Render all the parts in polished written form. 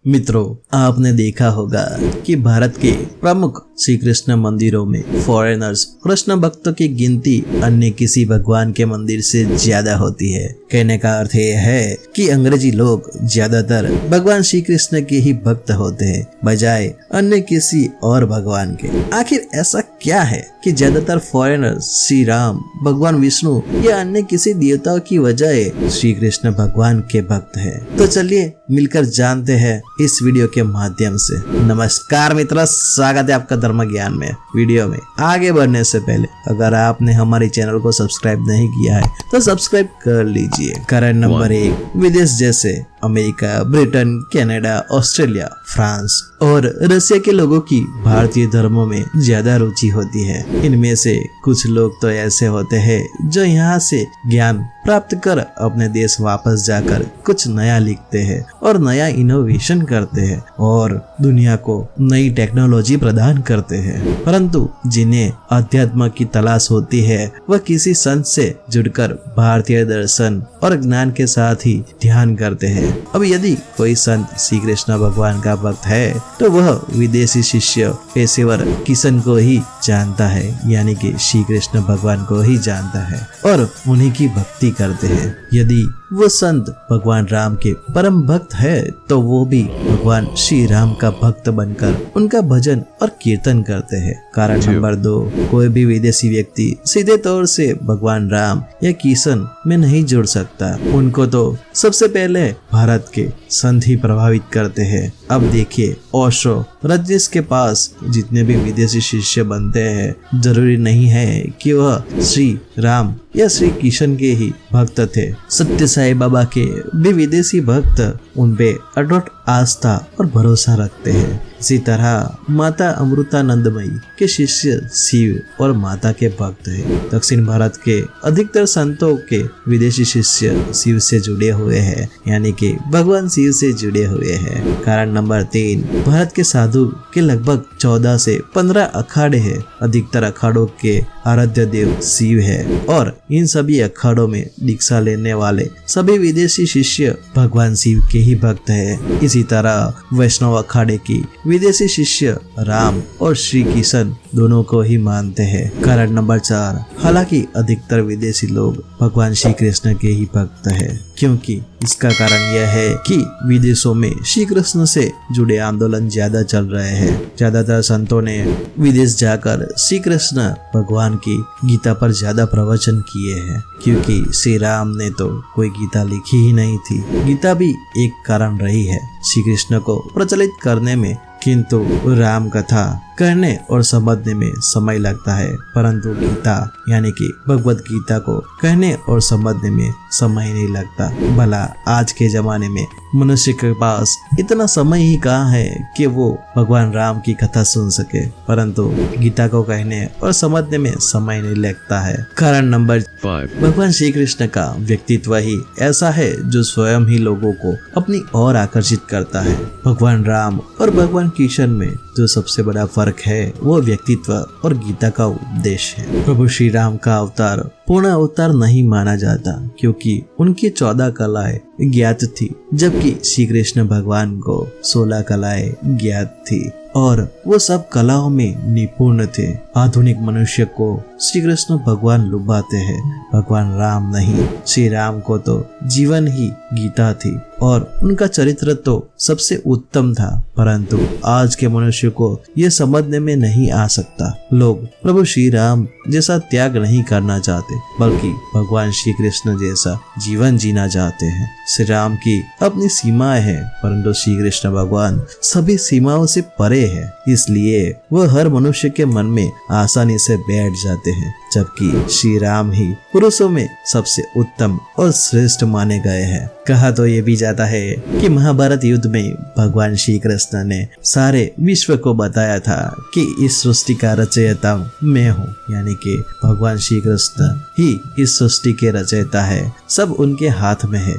मित्रों, आपने देखा होगा कि भारत के प्रमुख श्री कृष्ण मंदिरों में फॉरेनर्स कृष्ण भक्तों की गिनती अन्य किसी भगवान के मंदिर से ज्यादा होती है। कहने का अर्थ यह है कि अंग्रेजी लोग ज्यादातर भगवान श्री कृष्ण के ही भक्त होते हैं बजाय अन्य किसी और भगवान के। आखिर ऐसा क्या है कि ज्यादातर फॉरेनर्स श्री राम, भगवान विष्णु या अन्य किसी देवताओं की बजाय श्री कृष्ण भगवान के भक्त हैं? तो चलिए मिलकर जानते हैं इस वीडियो के माध्यम से। नमस्कार मित्रों, स्वागत है आपका धर्म ज्ञान में। वीडियो में आगे बढ़ने से पहले अगर आपने हमारे चैनल को सब्सक्राइब नहीं किया है तो सब्सक्राइब कर लीजिए। कारण नंबर 1, विदेश जैसे America, Britain, Canada, Australia, France और रशिया के लोगों की भारतीय धर्मों में ज्यादा रुचि होती है। इनमें से कुछ लोग तो ऐसे होते हैं जो यहाँ से ज्ञान प्राप्त कर अपने देश वापस जाकर कुछ नया लिखते हैं और नया इनोवेशन करते हैं और दुनिया को नई टेक्नोलॉजी प्रदान करते हैं। परंतु जिन्हें अध्यात्म की तलाश होती है वह किसी संत से जुड़कर भारतीय दर्शन और ज्ञान के साथ ही ध्यान करते हैं। अब यदि कोई संत श्री कृष्ण भगवान का भक्त है तो वह विदेशी शिष्य पेशेवर किशन को ही जानता है, यानी कि श्री कृष्ण भगवान को ही जानता है और उन्हीं की भक्ति करते हैं। यदि वो संत भगवान राम के परम भक्त है तो वो भी भगवान श्री राम का भक्त बनकर उनका भजन और कीर्तन करते हैं। कारण नंबर 2, कोई भी विदेशी व्यक्ति सीधे तौर से भगवान राम या किशन में नहीं जुड़ सकता। उनको तो सबसे पहले भारत के संत ही प्रभावित करते हैं। अब देखिए, ओशो, रजनीश के पास जितने भी विदेशी शिष्य बनते हैं जरूरी नहीं है कि वह श्री राम या श्री किशन के ही भक्त थे। सत्य साई बाबा के भी विदेशी भक्त उन पे अटूट आस्था और भरोसा रखते हैं। इसी तरह माता अमृतानंदमयी के शिष्य शिव और माता के भक्त हैं। दक्षिण भारत के अधिकतर संतों के विदेशी शिष्य शिव से जुड़े हुए हैं, यानी कि भगवान शिव से जुड़े हुए हैं। कारण नंबर 3, भारत के साधु के लगभग 14 से 15 अखाड़े हैं। अधिकतर अखाड़ों के आराध्य देव शिव है और इन सभी अखाड़ों में दीक्षा लेने वाले सभी विदेशी शिष्य भगवान शिव के ही भक्त हैं। इसी तरह वैष्णव अखाड़े की विदेशी शिष्य राम और श्री किशन दोनों को ही मानते हैं। कारण नंबर 4, हालांकि अधिकतर विदेशी लोग भगवान श्री कृष्ण के ही भक्त हैं, क्योंकि इसका कारण यह है कि विदेशों में श्री कृष्ण से जुड़े आंदोलन ज्यादा चल रहे हैं। ज्यादातर संतों ने विदेश जाकर श्री कृष्ण भगवान की गीता पर ज्यादा प्रवचन किए हैं, क्योंकि श्री राम ने तो कोई गीता लिखी ही नहीं थी। गीता भी एक कारण रही है श्री कृष्ण को प्रचलित करने में, किंतु राम कथा कहने और समझने में समय लगता है, परंतु गीता यानी कि भगवत गीता को कहने और समझने में समय नहीं लगता। भला आज के जमाने में मनुष्य के पास इतना समय ही कहाँ है कि वो भगवान राम की कथा सुन सके, परंतु गीता को कहने और समझने में समय नहीं लगता है। कारण नंबर 5, भगवान श्री कृष्ण का व्यक्तित्व ही ऐसा है जो स्वयं ही लोगों को अपनी ओर आकर्षित करता है। भगवान राम और भगवान किशन में जो सबसे बड़ा फर्क है वो व्यक्तित्व और गीता का उपदेश है। प्रभु श्री राम का अवतार पूर्ण अवतार नहीं माना जाता, क्योंकि उनकी 14 कलाएं ज्ञात थी, जबकि श्री कृष्ण भगवान को 16 कलाएं ज्ञात थी और वो सब कलाओं में निपुण थे। आधुनिक मनुष्य को श्री कृष्ण भगवान लुभाते हैं, भगवान राम नहीं। श्री राम को तो जीवन ही गीता थी और उनका चरित्र तो सबसे उत्तम था, परंतु आज के मनुष्य को ये समझने में नहीं आ सकता। लोग प्रभु श्री राम जैसा त्याग नहीं करना चाहते, बल्कि भगवान श्री कृष्ण जैसा जीवन जीना चाहते हैं। श्री राम की अपनी सीमाएं हैं, परंतु श्री कृष्ण भगवान सभी सीमाओं से परे है, इसलिए वह हर मनुष्य के मन में आसानी से बैठ जाते हैं। जबकि श्री राम ही पुरुषों में सबसे उत्तम और श्रेष्ठ माने गए हैं। कहा तो ये भी जाता है कि महाभारत युद्ध में भगवान श्री कृष्ण ने सारे विश्व को बताया था कि इस सृष्टि का रचयिता मैं हूँ, यानी कि भगवान श्री कृष्ण ही इस सृष्टि के रचयिता है। सब उनके हाथ में है।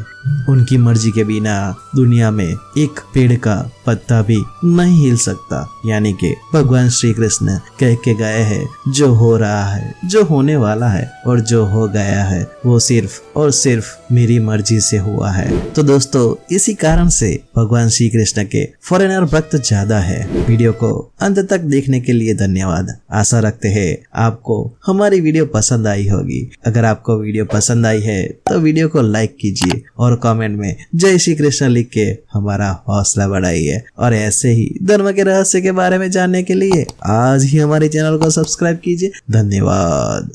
उनकी मर्जी के बिना दुनिया में एक पेड़ का पत्ता भी नहीं हिल सकता, यानी कि भगवान श्री कृष्ण कह के गए हैं, जो हो रहा है, जो होने वाला है और जो हो गया है वो सिर्फ और सिर्फ मेरी मर्जी से हुआ है। तो दोस्तों इसी कारण से भगवान श्री कृष्ण के फॉरेनर भक्त ज्यादा है। वीडियो को अंत तक देखने के लिए धन्यवाद। आशा रखते हैं आपको हमारी वीडियो पसंद आई होगी। अगर आपको वीडियो पसंद आई है तो वीडियो को लाइक कीजिए और कमेंट में जय श्री कृष्ण लिख के हमारा हौसला बढ़ाइए। और ऐसे ही धर्म के रहस्य के बारे में जानने के लिए आज ही हमारे चैनल को सब्सक्राइब कीजिए। धन्यवाद।